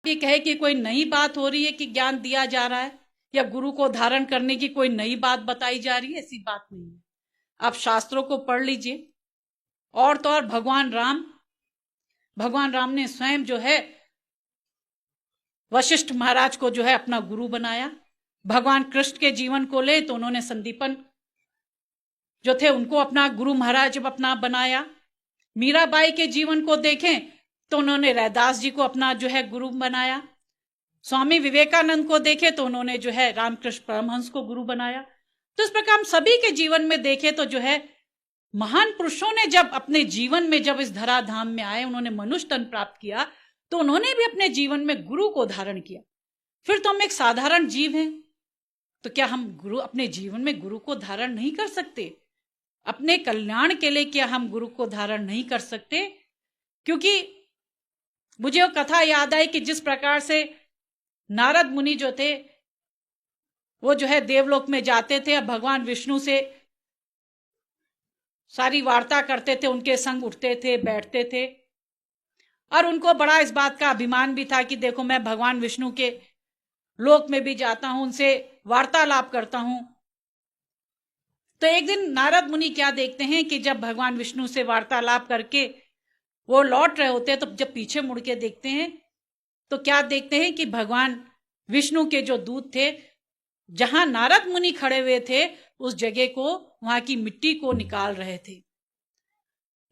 ये कहे कि कोई नई बात हो रही है कि ज्ञान दिया जा रहा है या गुरु को धारण करने की कोई नई बात बताई जा रही है, ऐसी बात नहीं है। आप शास्त्रों को पढ़ लीजिए। और तो और भगवान राम ने स्वयं जो है वशिष्ठ महाराज को जो है अपना गुरु बनाया। भगवान कृष्ण के जीवन को ले तो उन्होंने संदीपन जो थे उनको अपना गुरु महाराज अपना बनाया। मीराबाई के जीवन को देखें तो उन्होंने रैदास जी को अपना जो है गुरु बनाया। स्वामी विवेकानंद को देखें तो उन्होंने जो है रामकृष्ण परमहंस को गुरु बनाया। तो इस प्रकार हम सभी के जीवन में देखें तो जो है महान पुरुषों ने जब अपने जीवन में जब इस धराधाम में आए, उन्होंने मनुष्य तन प्राप्त किया, तो उन्होंने भी अपने जीवन में गुरु को धारण किया। फिर तो हम एक साधारण जीव हैं, तो क्या हम गुरु अपने जीवन में गुरु को धारण नहीं कर सकते? अपने कल्याण के लिए क्या हम गुरु को धारण नहीं कर सकते? क्योंकि मुझे वो कथा याद आई कि जिस प्रकार से नारद मुनि जो थे वो जो है देवलोक में जाते थे, अब भगवान विष्णु से सारी वार्ता करते थे, उनके संग उठते थे, बैठते थे, और उनको बड़ा इस बात का अभिमान भी था कि देखो मैं भगवान विष्णु के लोक में भी जाता हूं, उनसे वार्तालाप करता हूं। तो एक दिन नारद मुनि क्या देखते हैं कि जब भगवान विष्णु से वार्तालाप करके वो लौट रहे होते हैं, तो जब पीछे मुड़ के देखते हैं तो क्या देखते हैं कि भगवान विष्णु के जो दूत थे, जहां नारद मुनि खड़े हुए थे उस जगह को, वहां की मिट्टी को निकाल रहे थे।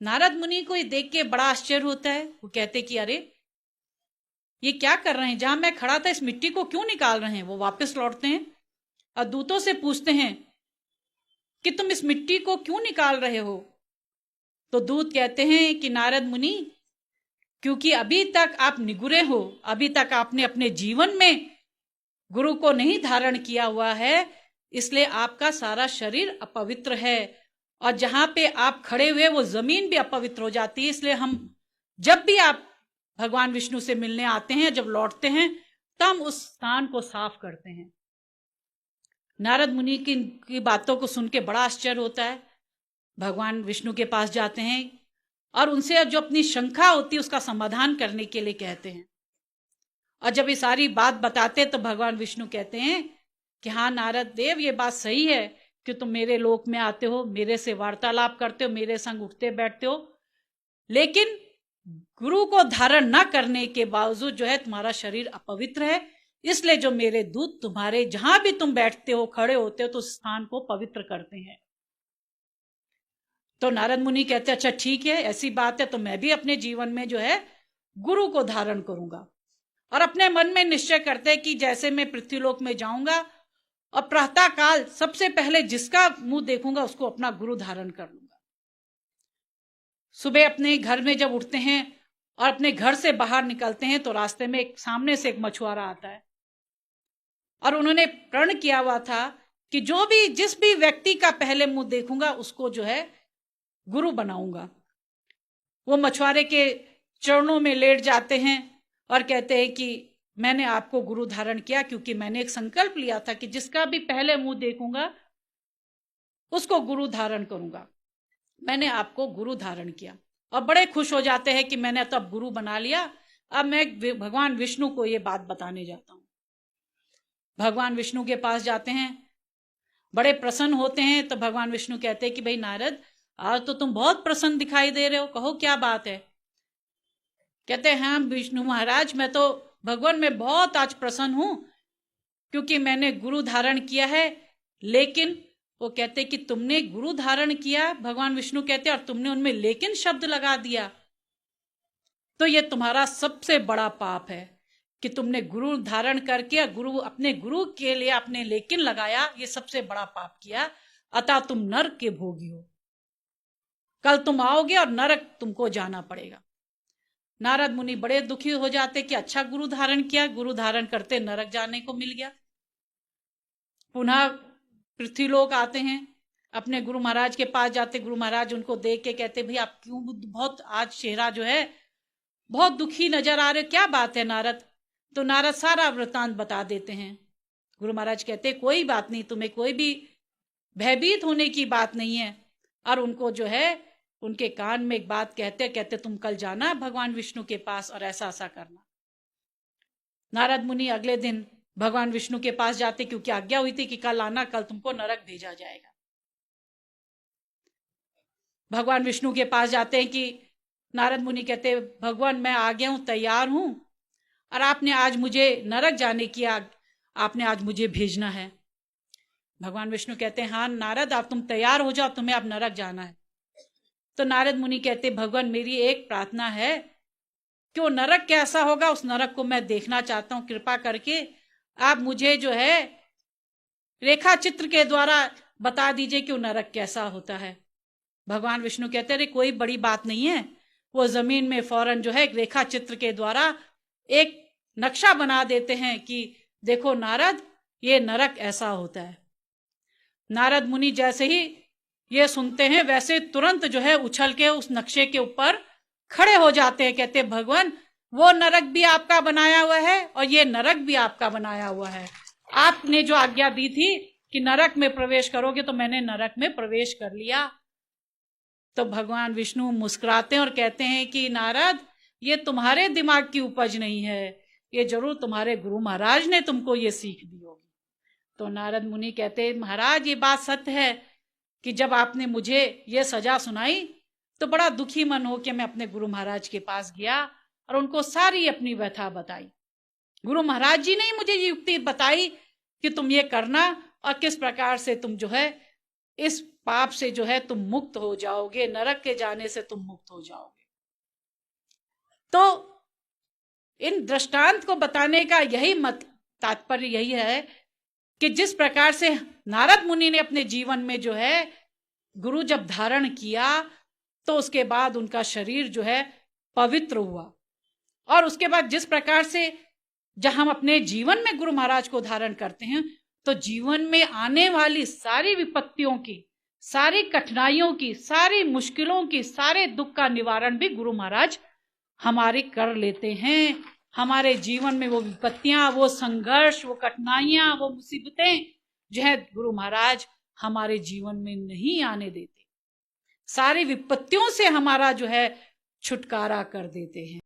नारद मुनि को ये देख के बड़ा आश्चर्य होता है। वो कहते कि अरे ये क्या कर रहे हैं, जहां मैं खड़ा था इस मिट्टी को क्यों निकाल रहे हैं? वो वापस लौटते हैं और दूतों से पूछते हैं कि तुम इस मिट्टी को क्यों निकाल रहे हो? तो दूत कहते हैं कि नारद मुनि, क्योंकि अभी तक आप निगुरे हो, अभी तक आपने अपने जीवन में गुरु को नहीं धारण किया हुआ है, इसलिए आपका सारा शरीर अपवित्र है, और जहां पे आप खड़े हुए वो जमीन भी अपवित्र हो जाती है। इसलिए हम जब भी आप भगवान विष्णु से मिलने आते हैं, जब लौटते हैं, तो हम उस स्थान को साफ करते हैं। नारद मुनि की बातों को सुन के बड़ा आश्चर्य होता है। भगवान विष्णु के पास जाते हैं और उनसे जो अपनी शंका होती है उसका समाधान करने के लिए कहते हैं। और जब ये सारी बात बताते तो भगवान विष्णु कहते हैं कि हाँ नारद देव, ये बात सही है कि तुम मेरे लोक में आते हो, मेरे से वार्तालाप करते हो, मेरे संग उठते बैठते हो, लेकिन गुरु को धारण न करने के बावजूद जो है तुम्हारा शरीर अपवित्र है, इसलिए जो मेरे दूत तुम्हारे जहां भी तुम बैठते हो, खड़े होते हो, तो उस स्थान को पवित्र करते हैं। तो नारद मुनि कहते अच्छा ठीक है, ऐसी बात है तो मैं भी अपने जीवन में जो है गुरु को धारण करूंगा। और अपने मन में निश्चय करते कि जैसे मैं पृथ्वीलोक में जाऊंगा और प्रातः काल सबसे पहले जिसका मुंह देखूंगा उसको अपना गुरु धारण कर लूंगा। सुबह अपने घर में जब उठते हैं और अपने घर से बाहर निकलते हैं तो रास्ते में एक सामने से एक मछुआरा आता है, और उन्होंने प्रण किया हुआ था कि जिस भी व्यक्ति का पहले मुंह देखूंगा उसको जो है गुरु बनाऊंगा। वो मछुआरे के चरणों में लेट जाते हैं और कहते हैं कि मैंने आपको गुरु धारण किया क्योंकि मैंने एक संकल्प लिया था कि जिसका भी पहले मुंह देखूंगा उसको गुरु धारण करूंगा। मैंने आपको गुरु धारण किया। और बड़े खुश हो जाते हैं कि मैंने तो अब गुरु बना लिया, अब मैं भगवान विष्णु को ये बात बताने जाता हूं। भगवान विष्णु के पास जाते हैं, बड़े प्रसन्न होते हैं। तो भगवान विष्णु कहते हैं कि भाई नारद, आज तो तुम बहुत प्रसन्न दिखाई दे रहे हो, कहो क्या बात है? कहते हैं हाँ विष्णु महाराज, मैं तो भगवान में बहुत आज प्रसन्न हूं क्योंकि मैंने गुरु धारण किया है। लेकिन वो कहते कि तुमने गुरु धारण किया, भगवान विष्णु कहते, और तुमने उनमें लेकिन शब्द लगा दिया, तो ये तुम्हारा सबसे बड़ा पाप है कि तुमने गुरु धारण करके अपने गुरु के लिए आपने लेकिन लगाया, ये सबसे बड़ा पाप किया, अतः तुम नरक के भोगी हो। कल तुम आओगे और नरक तुमको जाना पड़ेगा। नारद मुनि बड़े दुखी हो जाते कि अच्छा गुरु धारण किया, गुरु धारण करते नरक जाने को मिल गया। पुनः पृथ्वीलोक आते हैं, अपने गुरु महाराज के पास जाते। गुरु महाराज उनको देख के कहते भाई आप क्यों बहुत आज चेहरा जो है बहुत दुखी नजर आ रहे, क्या बात है नारद? तो नारद सारा वृतांत बता देते हैं। गुरु महाराज कहते कोई बात नहीं, तुम्हें कोई भी भयभीत होने की बात नहीं है। और उनको जो है उनके कान में एक बात कहते तुम कल जाना भगवान विष्णु के पास और ऐसा ऐसा करना। नारद मुनि अगले दिन भगवान विष्णु के पास जाते, क्योंकि आज्ञा हुई थी कि कल आना, कल तुमको नरक भेजा जाएगा। भगवान विष्णु के पास जाते हैं कि नारद मुनि कहते, भगवान मैं आ गया हूं, तैयार हूं, और आपने आज मुझे नरक जाने की आपने आज मुझे भेजना है। भगवान विष्णु कहते हैं, हाँ नारद, आप तुम तैयार हो जाओ, तुम्हें अब नरक जाना है। तो नारद मुनि कहते, भगवान मेरी एक प्रार्थना है कि वो नरक कैसा होगा, उस नरक को मैं देखना चाहता हूं, कृपा करके आप मुझे जो है रेखा चित्र के द्वारा बता दीजिए कि वो नरक कैसा होता है। भगवान विष्णु कहते, अरे कोई बड़ी बात नहीं है। वो जमीन में फौरन जो है एक रेखा चित्र के द्वारा एक नक्शा बना देते हैं कि देखो नारद, ये नरक ऐसा होता है। नारद मुनि जैसे ही ये सुनते हैं, वैसे तुरंत जो है उछल के उस नक्शे के ऊपर खड़े हो जाते हैं। कहते, भगवान वो नरक भी आपका बनाया हुआ है और ये नरक भी आपका बनाया हुआ है। आपने जो आज्ञा दी थी कि नरक में प्रवेश करोगे, तो मैंने नरक में प्रवेश कर लिया। तो भगवान विष्णु मुस्कुराते हैं और कहते हैं कि नारद, ये तुम्हारे दिमाग की उपज नहीं है, ये जरूर तुम्हारे गुरु महाराज ने तुमको ये सीख दी होगी। तो नारद मुनि कहते, महाराज ये बात सत्य है कि जब आपने मुझे ये सजा सुनाई तो बड़ा दुखी मन हो के मैं अपने गुरु महाराज के पास गया और उनको सारी अपनी व्यथा बताई। गुरु महाराज जी ने ही मुझे ये युक्ति बताई कि तुम ये करना और किस प्रकार से तुम जो है इस पाप से जो है तुम मुक्त हो जाओगे, नरक के जाने से तुम मुक्त हो जाओगे। तो इन दृष्टांत को बताने का यही तात्पर्य यही है कि जिस प्रकार से नारद मुनि ने अपने जीवन में जो है गुरु जब धारण किया, तो उसके बाद उनका शरीर जो है पवित्र हुआ, और उसके बाद जिस प्रकार से जब हम अपने जीवन में गुरु महाराज को धारण करते हैं, तो जीवन में आने वाली सारी विपत्तियों की, सारी कठिनाइयों की, सारी मुश्किलों की, सारे दुख का निवारण भी गुरु महाराज हमारे कर लेते हैं। हमारे जीवन में वो विपत्तियां, वो संघर्ष, वो कठिनाइयां, वो मुसीबतें जो है गुरु महाराज हमारे जीवन में नहीं आने देते। सारी विपत्तियों से हमारा जो है छुटकारा कर देते हैं।